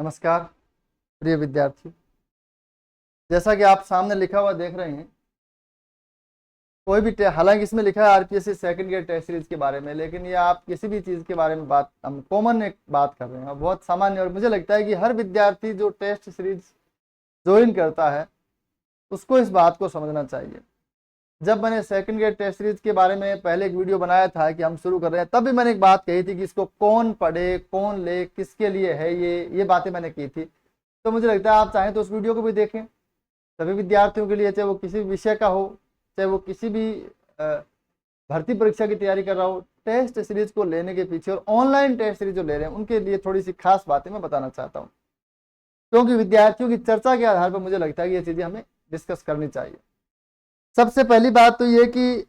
नमस्कार प्रिय विद्यार्थी। जैसा कि आप सामने लिखा हुआ देख रहे हैं, कोई भी हालांकि इसमें लिखा है RPSC second grade test series के बारे में, लेकिन ये आप किसी भी चीज़ के बारे में हम कॉमन एक बात कर रहे हैं और बहुत सामान्य। और मुझे लगता है कि हर विद्यार्थी जो टेस्ट सीरीज ज्वाइन करता है उसको इस बात को समझना चाहिए। जब मैंने सेकंड ग्रेड टेस्ट सीरीज के बारे में पहले एक वीडियो बनाया था कि हम शुरू कर रहे हैं, तब भी मैंने एक बात कही थी कि इसको कौन पढ़े, कौन ले, किसके लिए है, ये बातें मैंने की थी। तो मुझे लगता है आप चाहें तो उस वीडियो को भी देखें। सभी विद्यार्थियों के लिए, चाहे वो किसी भी विषय का हो, चाहे वो किसी भी भर्ती परीक्षा की तैयारी कर रहा हो, टेस्ट सीरीज को लेने के पीछे और ऑनलाइन टेस्ट सीरीज जो ले रहे हैं उनके लिए थोड़ी सी खास बातें मैं बताना चाहता हूँ, क्योंकि विद्यार्थियों की चर्चा के आधार पर मुझे लगता है कि ये चीज़ें हमें डिस्कस करनी चाहिए। सबसे पहली बात तो ये कि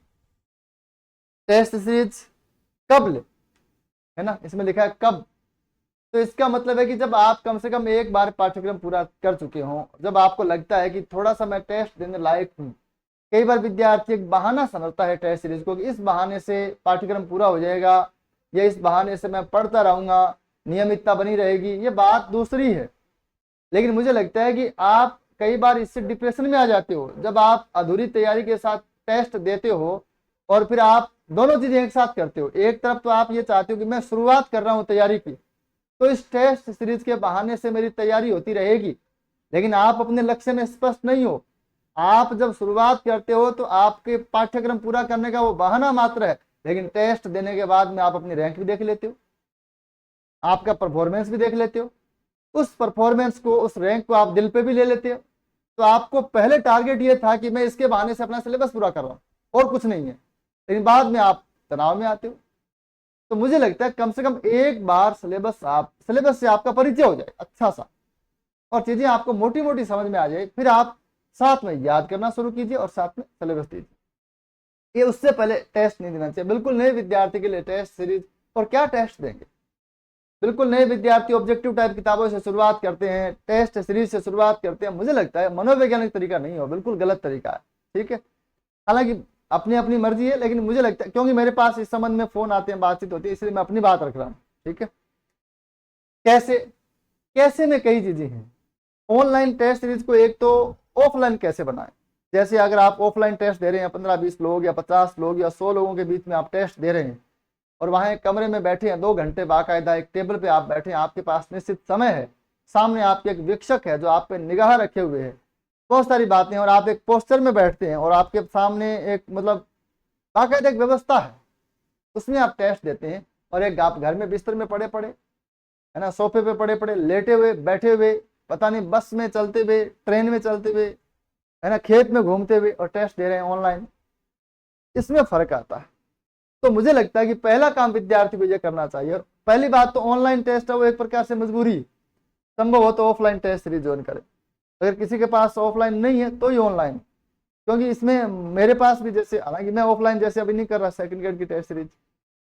टेस्ट सीरीज कब ले, है ना, इसमें लिखा है कब। तो इसका मतलब है कि जब आप कम से कम एक बार पाठ्यक्रम पूरा कर चुके हों, जब आपको लगता है कि थोड़ा सा मैं टेस्ट देने लायक हूँ। कई बार विद्यार्थी एक बहाना समझता है टेस्ट सीरीज को कि इस बहाने से पाठ्यक्रम पूरा हो जाएगा या इस बहाने से मैं पढ़ता रहूंगा, नियमितता बनी रहेगी। ये बात दूसरी है, लेकिन मुझे लगता है कि आप कई बार इससे डिप्रेशन में आ जाते हो जब आप अधूरी तैयारी के साथ टेस्ट देते हो और फिर आप दोनों चीजें एक साथ करते हो। एक तरफ तो आप ये चाहते हो कि मैं शुरुआत कर रहा हूँ तैयारी की, तो इस टेस्ट सीरीज के बहाने से मेरी तैयारी होती रहेगी, लेकिन आप अपने लक्ष्य में स्पष्ट नहीं हो। आप जब शुरुआत करते हो तो आपके पाठ्यक्रम पूरा करने का वो बहाना मात्र है, लेकिन टेस्ट देने के बाद में आप अपनी रैंक भी देख लेते हो, आपका परफॉर्मेंस भी देख लेते हो। उस परफॉर्मेंस को, उस रैंक को आप दिल पे भी ले लेते हो। तो आपको पहले टारगेट ये था कि मैं इसके बहाने से अपना सिलेबस पूरा कर रहा हूँ और कुछ नहीं है, लेकिन बाद में आप तनाव में आते हो। तो मुझे लगता है कम से कम एक बार सिलेबस से आपका परिचय हो जाए अच्छा सा, और चीजें आपको मोटी मोटी समझ में आ जाए, फिर आप साथ में याद करना शुरू कीजिए और साथ में सिलेबस दीजिए। ये उससे पहले टेस्ट नहीं देना चाहिए। बिल्कुल नए विद्यार्थी के लिए टेस्ट सीरीज, और क्या टेस्ट देंगे। बिल्कुल नए विद्यार्थी ऑब्जेक्टिव टाइप किताबों से शुरुआत करते हैं, टेस्ट सीरीज से शुरुआत करते हैं। मुझे लगता है मनोवैज्ञानिक तरीका नहीं हो, बिल्कुल गलत तरीका है। ठीक है, हालांकि अपनी अपनी मर्जी है, लेकिन मुझे लगता है, क्योंकि मेरे पास इस संबंध में फोन आते हैं, बातचीत होती है, इसलिए मैं अपनी बात रख रहा हूँ। ठीक है, कैसे कैसे में कई चीजें हैं। ऑनलाइन टेस्ट सीरीज को एक तो ऑफलाइन कैसे बनाएं। जैसे अगर आप ऑफलाइन टेस्ट दे रहे हैं 15-20 लोग या 50 लोग या 100 लोगों के बीच में आप टेस्ट दे रहे हैं, और वहां एक कमरे में बैठे हैं 2 घंटे बाकायदा, एक टेबल पे आप बैठे हैं, आपके पास निश्चित समय है, सामने आपके एक वीक्षक है जो आप पे निगाह रखे हुए है, बहुत सारी बातें, और आप एक पोस्टर में बैठते हैं और आपके सामने एक मतलब बाकायदा एक व्यवस्था है, उसमें आप टेस्ट देते हैं। और एक आप घर में बिस्तर में पड़े पड़े, है ना, सोफे पे पड़े पड़े, लेटे हुए, बैठे हुए, पता नहीं बस में चलते हुए, ट्रेन में चलते हुए, है ना, खेत में घूमते हुए, और टेस्ट दे रहे हैं ऑनलाइन। इसमें फर्क आता है। तो मुझे लगता है कि पहला काम विद्यार्थी को यह करना चाहिए। और पहली बात तो ऑनलाइन टेस्ट है वो एक प्रकार से मजबूरी, संभव हो तो ऑफलाइन टेस्ट सीरीज ज्वाइन करें। अगर किसी के पास ऑफलाइन नहीं है तो ही ऑनलाइन, क्योंकि इसमें मेरे पास भी, जैसे हालांकि मैं ऑफलाइन जैसे अभी नहीं कर रहा सेकंड ग्रेड की टेस्ट सीरीज,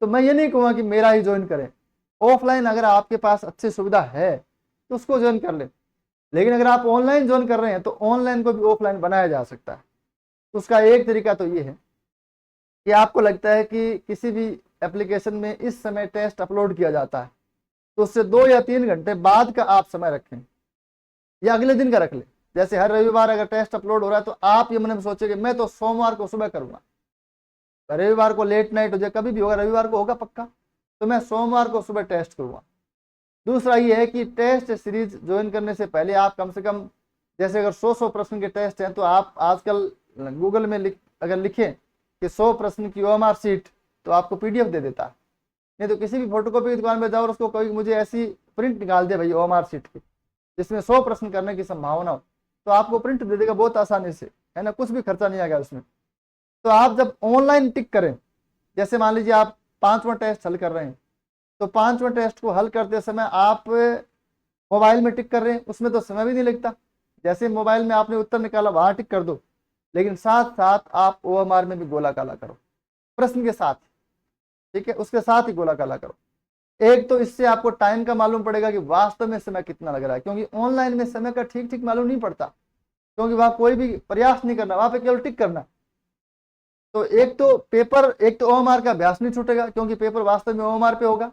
तो मैं ये नहीं कहूँगा कि मेरा ही ज्वाइन करें। ऑफलाइन अगर आपके पास अच्छी सुविधा है तो उसको ज्वाइन कर ले, लेकिन अगर आप ऑनलाइन ज्वाइन कर रहे हैं तो ऑनलाइन को भी ऑफलाइन बनाया जा सकता है। उसका एक तरीका तो ये है कि आपको लगता है कि किसी भी एप्लीकेशन में इस समय टेस्ट अपलोड किया जाता है, तो उससे 2 या 3 घंटे बाद का आप समय रखें या अगले दिन का रख ले। जैसे हर रविवार अगर टेस्ट अपलोड हो रहा है तो आप ये मन में सोचेंगे मैं तो सोमवार को सुबह करूंगा, रविवार को लेट नाइट हो जाए, कभी भी होगा, रविवार को होगा पक्का, तो मैं सोमवार को सुबह टेस्ट करूंगा। दूसरा ये है कि टेस्ट सीरीज ज्वाइन करने से पहले आप कम से कम, जैसे अगर 100 प्रश्न के टेस्ट हैं, तो आप आजकल गूगल में अगर लिखें कि 100 प्रश्न की ओएमआर शीट, तो आपको पीडीएफ दे देता है। नहीं तो किसी भी फोटोकॉपी की दुकान में जाओ और उसको कभी मुझे ऐसी प्रिंट निकाल दे भाई ओएमआर शीट की जिसमें 100 प्रश्न करने की संभावना हो, तो आपको प्रिंट दे देगा बहुत आसानी से, है ना, कुछ भी खर्चा नहीं आएगा उसमें। तो आप जब ऑनलाइन टिक करें, जैसे मान लीजिए आप 5वां टेस्ट हल कर रहे हैं, तो 5वें टेस्ट को हल करते समय आप मोबाइल में टिक कर रहे हैं, उसमें तो समय भी नहीं लगता। जैसे मोबाइल में आपने उत्तर निकाला वहां टिक कर दो, लेकिन साथ साथ आप ओएमआर में भी गोला काला करो प्रश्न के साथ। ठीक है, उसके साथ ही गोला काला करो। एक तो इससे आपको टाइम का मालूम पड़ेगा कि वास्तव में समय कितना लग रहा है, क्योंकि ऑनलाइन में समय का ठीक ठीक मालूम नहीं पड़ता, क्योंकि वहां कोई भी प्रयास नहीं करना, वहां पे केवल टिक करना। तो एक तो ओएमआर का अभ्यास नहीं छूटेगा, क्योंकि पेपर वास्तव में ओएमआर पे होगा।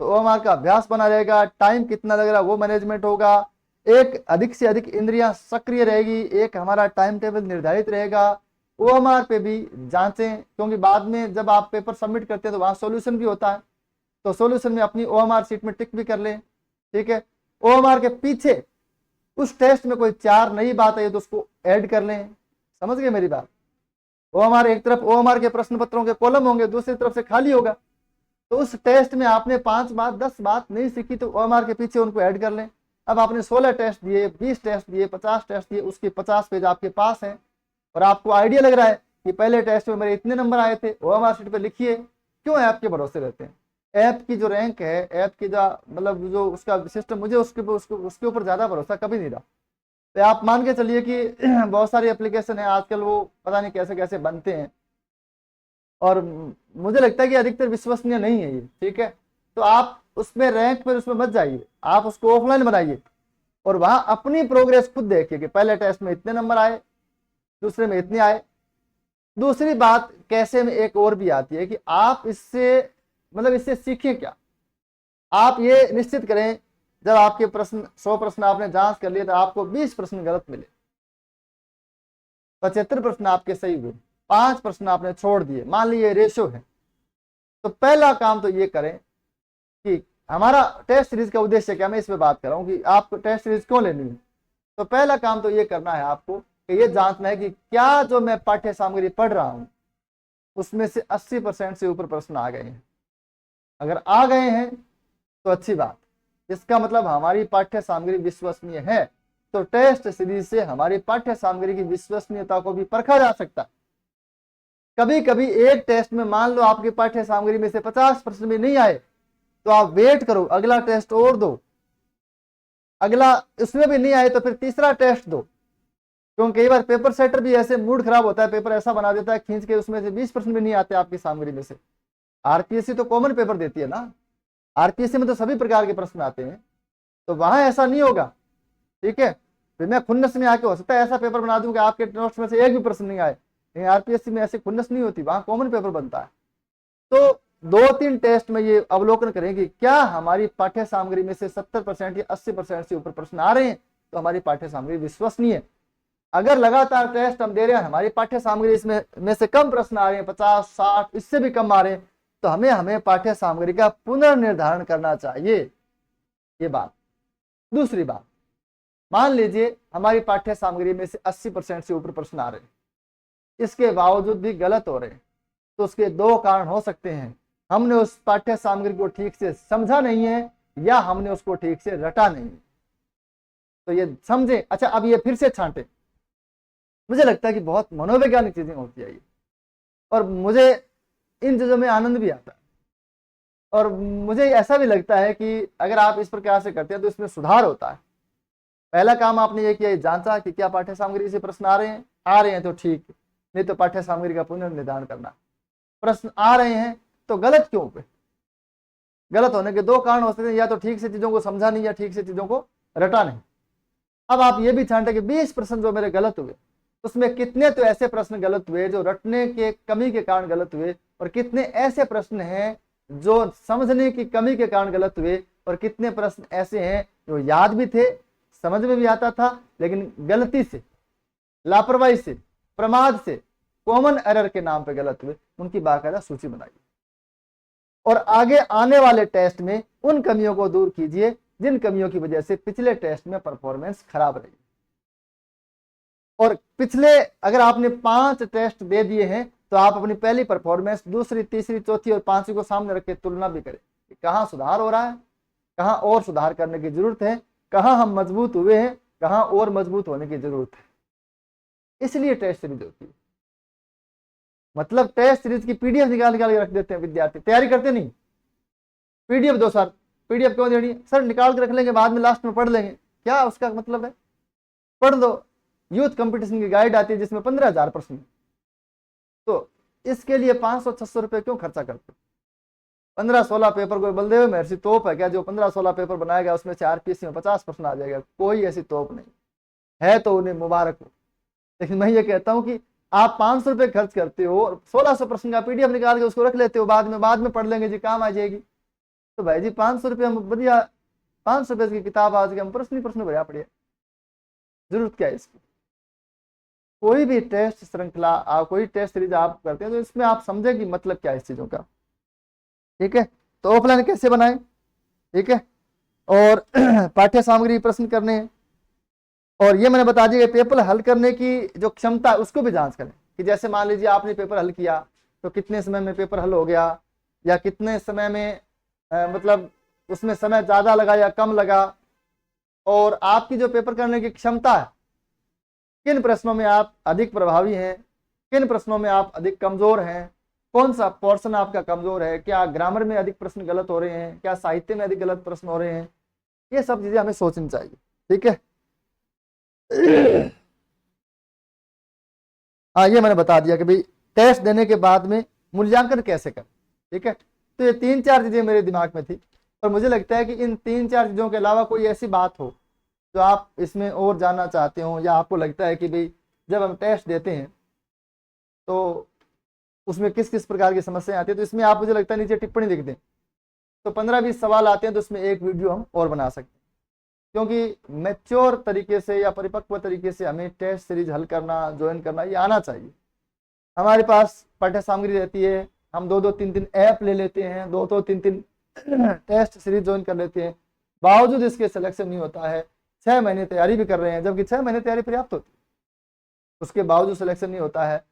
तो OMR का अभ्यास बना रहेगा, टाइम कितना लग रहा है वो मैनेजमेंट होगा, एक अधिक से अधिक इंद्रियां सक्रिय रहेगी, एक हमारा टाइम टेबल निर्धारित रहेगा। OMR पे भी जांचें, क्योंकि बाद में जब आप पेपर सबमिट करते हैं तो वहां सॉल्यूशन भी होता है, तो सॉल्यूशन में अपनी OMR शीट में टिक भी कर लें। ठीक है, OMR के पीछे उस टेस्ट में कोई 4 नई बात है तो उसको ऐड कर लें। समझ गए मेरी बात? OMR एक तरफ OMR के प्रश्न पत्रों के कॉलम होंगे, दूसरी तरफ से खाली होगा, तो उस टेस्ट में आपने 5 बात 10 बात नहीं सीखी तो OMR के पीछे उनको ऐड कर लें। अब आपने 16 टेस्ट दिए, 20 टेस्ट दिए, 50 टेस्ट दिए, उसके 50 पेज आपके पास हैं और आपको आइडिया लग रहा है कि पहले टेस्ट में मेरे इतने नंबर आए थे, OMR शीट पे लिखिए। क्यों ऐप के भरोसे रहते हैं? ऐप की जो रैंक है, ऐप की जो मतलब जो उसका सिस्टम, मुझे उसके ऊपर ज़्यादा भरोसा कभी नहीं रहा। तो आप मान के चलिए कि बहुत सारी एप्लीकेशन है आजकल, वो पता नहीं कैसे कैसे बनते हैं और मुझे लगता है कि अधिकतर विश्वसनीय नहीं है ये। ठीक है, तो आप उसमें रैंक पर उसमें मत जाइए, आप उसको ऑफलाइन बनाइए और वहां अपनी प्रोग्रेस खुद देखिए कि पहले टेस्ट में इतने नंबर आए, दूसरे में इतने आए। दूसरी बात कैसे में एक और भी आती है कि आप इससे मतलब इससे सीखें क्या। आप ये निश्चित करें जब आपके प्रश्न 100 प्रश्न आपने जांच कर लिए तो आपको 20 प्रश्न गलत मिले, 75 प्रश्न आपके सही हुए, 5 प्रश्न आपने छोड़ दिए, मान लीजिए रेशो है, तो पहला काम तो ये करें कि हमारा टेस्ट सीरीज का उद्देश्य क्या, मैं इस पे बात कर रहा हूँ कि आपको टेस्ट सीरीज क्यों लेनी है। तो पहला काम तो ये करना है आपको कि ये जांचना है कि क्या जो मैं पाठ्य सामग्री पढ़ रहा हूँ उसमें से 80% से ऊपर प्रश्न आ गए हैं। अगर आ गए हैं तो अच्छी बात, इसका मतलब हमारी पाठ्य सामग्री विश्वसनीय है। तो टेस्ट सीरीज से हमारी पाठ्य सामग्री की विश्वसनीयता को भी परखा जा सकता है। कभी कभी एक टेस्ट में मान लो आपकी पाठ्य सामग्री में से 50 प्रश्न भी नहीं आए तो आप वेट करो, अगला टेस्ट और दो, अगला उसमें भी नहीं आए तो फिर तीसरा टेस्ट दो। क्योंकि कई बार पेपर सेटर भी ऐसे मूड खराब होता है, पेपर ऐसा बना देता है खींच के उसमें से 20 प्रश्न भी नहीं आते आपकी सामग्री में से। आरपीएससी तो कॉमन पेपर देती है ना, आरपीएससी में तो सभी प्रकार के प्रश्न आते हैं, तो वहां ऐसा नहीं होगा। ठीक है, फिर मैं खुन्नस में आके हो सकता है ऐसा पेपर बना दूं कि आपके नोट्स में से एक भी प्रश्न नहीं आए, लेकिन आरपीएससी में ऐसी खुन्नस नहीं होती, वहां कॉमन पेपर बनता है। तो 2-3 टेस्ट में ये अवलोकन करें कि क्या हमारी पाठ्य सामग्री में से 70% या 80% से ऊपर प्रश्न आ रहे हैं तो हमारी पाठ्य सामग्री विश्वसनीय है। अगर लगातार टेस्ट हम दे रहे हैं, हमारी पाठ्य सामग्री इसमें में से कम प्रश्न आ रहे हैं, 50-60 इससे भी कम आ रहे हैं, तो हमें पाठ्य सामग्री का पुनर्निर्धारण करना चाहिए। ये बात। दूसरी बात, मान लीजिए हमारी पाठ्य सामग्री में से 80% से ऊपर प्रश्न आ रहे हैं, इसके बावजूद भी गलत हो रहे हैं, तो उसके 2 कारण हो सकते हैं। हमने उस पाठ्य सामग्री को ठीक से समझा नहीं है या हमने उसको ठीक से रटा नहीं है। तो ये समझे। अच्छा, अब ये फिर से छांटे। मुझे लगता है कि बहुत मनोवैज्ञानिक चीजें होती है ये, और मुझे इन चीजों में आनंद भी आता है, और मुझे ऐसा भी लगता है कि अगर आप इस प्रकार से करते हैं तो इसमें सुधार होता है। पहला काम आपने ये किया, जांचा कि क्या पाठ्य सामग्री से प्रश्न आ रहे हैं तो ठीक, नहीं तो पाठ्य सामग्री का पुनर्निर्धारण करना। प्रश्न आ रहे हैं तो गलत क्यों पे? गलत होने के 2 कारण हो सकते हैं, या तो ठीक से चीजों को समझा नहीं या ठीक से चीजों को रटा नहीं। अब आप ये भी छांटे कि 20 प्रश्न जो मेरे गलत हुए उसमें कितने तो ऐसे प्रश्न गलत हुए जो रटने के कमी के कारण गलत हुए, और कितने ऐसे प्रश्न हैं जो समझने की कमी के कारण गलत हुए, और कितने प्रश्न ऐसे हैं जो याद भी थे, समझ में भी आता था, लेकिन गलती से, लापरवाही से, प्रमाद से, कॉमन एरर के नाम पे गलत हुए। उनकी बाकायदा सूची बनाइए और आगे आने वाले टेस्ट में उन कमियों को दूर कीजिए जिन कमियों की वजह से पिछले टेस्ट में परफॉर्मेंस खराब रही। और पिछले अगर आपने 5 टेस्ट दे दिए हैं तो आप अपनी पहली परफॉर्मेंस, दूसरी, तीसरी, चौथी और 5वीं को सामने रख के तुलना भी करें कि कहाँ सुधार हो रहा है, कहाँ और सुधार करने की जरूरत है, कहाँ हम मजबूत हुए हैं, कहाँ और मजबूत होने की जरूरत है। इसलिए टेस्ट सीरीज होती है। मतलब टेस्ट सीरीज की पीडीएफ निकाल के रख देते हैं विद्यार्थी, तैयारी करते नहीं। पीडीएफ दो सर, पीडीएफ क्यों देनी सर? निकाल के रख लेंगे, बाद में लास्ट में पढ़ लेंगे। क्या उसका मतलब है? पढ़ दो। यूथ कंपटीशन की गाइड आती है जिसमें 15,000 प्रश्न, तो इसके लिए 500-600 रुपए क्यों खर्चा करते? 15-16 पेपर कोई बलदेव महर्षि तोप है क्या जो 15-16 पेपर बनाएगा उसमें से आरपीएससी में 50 प्रश्न आ जाएगा? कोई ऐसी तोप नहीं है, तो उन्हें मुबारक हो। लेकिन मैं ये कहता हूं कि आप 500 रुपए खर्च करते हो और 1600 प्रश्न का पीडीएफ निकाल के उसको रख लेते हो, बाद में पढ़ लेंगे जी, काम आ जाएगी। तो भाई जी 500 रुपये हम बढ़िया 500 रुपये की किताब आज के हम प्रश्न ही प्रश्न भरिया पड़े, जरूरत क्या है इसकी। कोई भी टेस्ट श्रृंखला कोई टेस्ट सीरीज आप करते हैं तो इसमें आप समझे कि मतलब क्या है इस चीजों का। ठीक है, तो ऑफलाइन कैसे बनाएं, ठीक है, और पाठ्य सामग्री प्रश्न करने हैं, और ये मैंने बता दिया पेपर हल करने की जो क्षमता है उसको भी जांच करें कि जैसे मान लीजिए आपने पेपर हल किया तो कितने समय में पेपर हल हो गया, या कितने समय में मतलब उसमें समय ज़्यादा लगा या कम लगा, और आपकी जो पेपर करने की क्षमता है, किन प्रश्नों में आप अधिक प्रभावी हैं, किन प्रश्नों में आप अधिक कमज़ोर हैं, कौन सा पोर्शन आपका कमज़ोर है, क्या ग्रामर में अधिक प्रश्न गलत हो रहे हैं, क्या साहित्य में अधिक गलत प्रश्न हो रहे हैं, ये सब चीज़ें हमें सोचनी चाहिए। ठीक है, हाँ ये मैंने बता दिया कि भाई टेस्ट देने के बाद में मूल्यांकन कैसे करें। ठीक है, तो ये 3-4 चीज़ें मेरे दिमाग में थी, और मुझे लगता है कि इन 3-4 चीज़ों के अलावा कोई ऐसी बात हो जो आप इसमें और जानना चाहते हो, या आपको लगता है कि भाई जब हम टेस्ट देते हैं तो उसमें किस किस प्रकार की समस्याएं आती है, तो इसमें आप मुझे लगता है नीचे टिप्पणी लिख दें, तो 15-20 सवाल आते हैं तो इसमें एक वीडियो हम और बना सकते हैं, क्योंकि मैच्योर तरीके से या परिपक्व तरीके से हमें टेस्ट सीरीज हल करना, ज्वाइन करना ये आना चाहिए। हमारे पास पाठ्य सामग्री रहती है, हम 2-2, 3-3 ऐप ले लेते हैं, 2-2, 3-3 टेस्ट सीरीज ज्वाइन कर लेते हैं, बावजूद इसके सिलेक्शन नहीं होता है। 6 महीने तैयारी भी कर रहे हैं, जबकि 6 महीने तैयारी पर्याप्त होती है, उसके बावजूद सिलेक्शन नहीं होता है।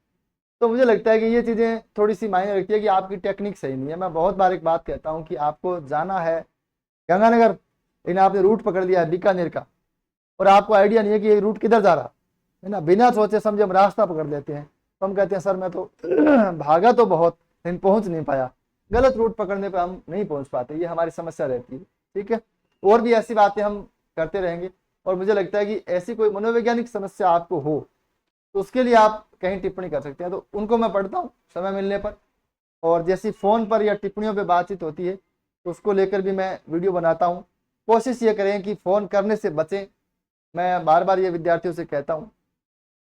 तो मुझे लगता है कि ये चीज़ें थोड़ी सी मायने रखती है कि आपकी टेक्निक सही नहीं है। मैं बहुत बार एक बात कहता हूँ कि आपको जाना है गंगानगर, लेकिन आपने रूट पकड़ लिया है बीकानेर का, और आपको आइडिया नहीं है कि ये रूट किधर जा रहा है ना, बिना सोचे समझे हम रास्ता पकड़ लेते हैं, तो हम कहते हैं सर मैं तो भागा तो बहुत लेकिन पहुंच नहीं पाया। गलत रूट पकड़ने पर हम नहीं पहुंच पाते, ये हमारी समस्या रहती है। ठीक है, और भी ऐसी बातें हम करते रहेंगे, और मुझे लगता है कि ऐसी कोई मनोवैज्ञानिक समस्या आपको हो तो उसके लिए आप कहीं टिप्पणी कर सकते हैं, तो उनको मैं पढ़ता हूँ समय मिलने पर, और जैसी फ़ोन पर या टिप्पणियों पर बातचीत होती है तो उसको लेकर भी मैं वीडियो बनाता हूँ। कोशिश ये करें कि फ़ोन करने से बचें। मैं बार बार ये विद्यार्थियों से कहता हूँ,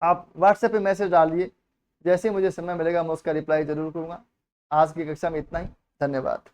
आप व्हाट्सएप पे मैसेज डालिए, जैसे ही मुझे समय मिलेगा मैं उसका रिप्लाई ज़रूर करूँगा। आज की कक्षा में इतना ही, धन्यवाद।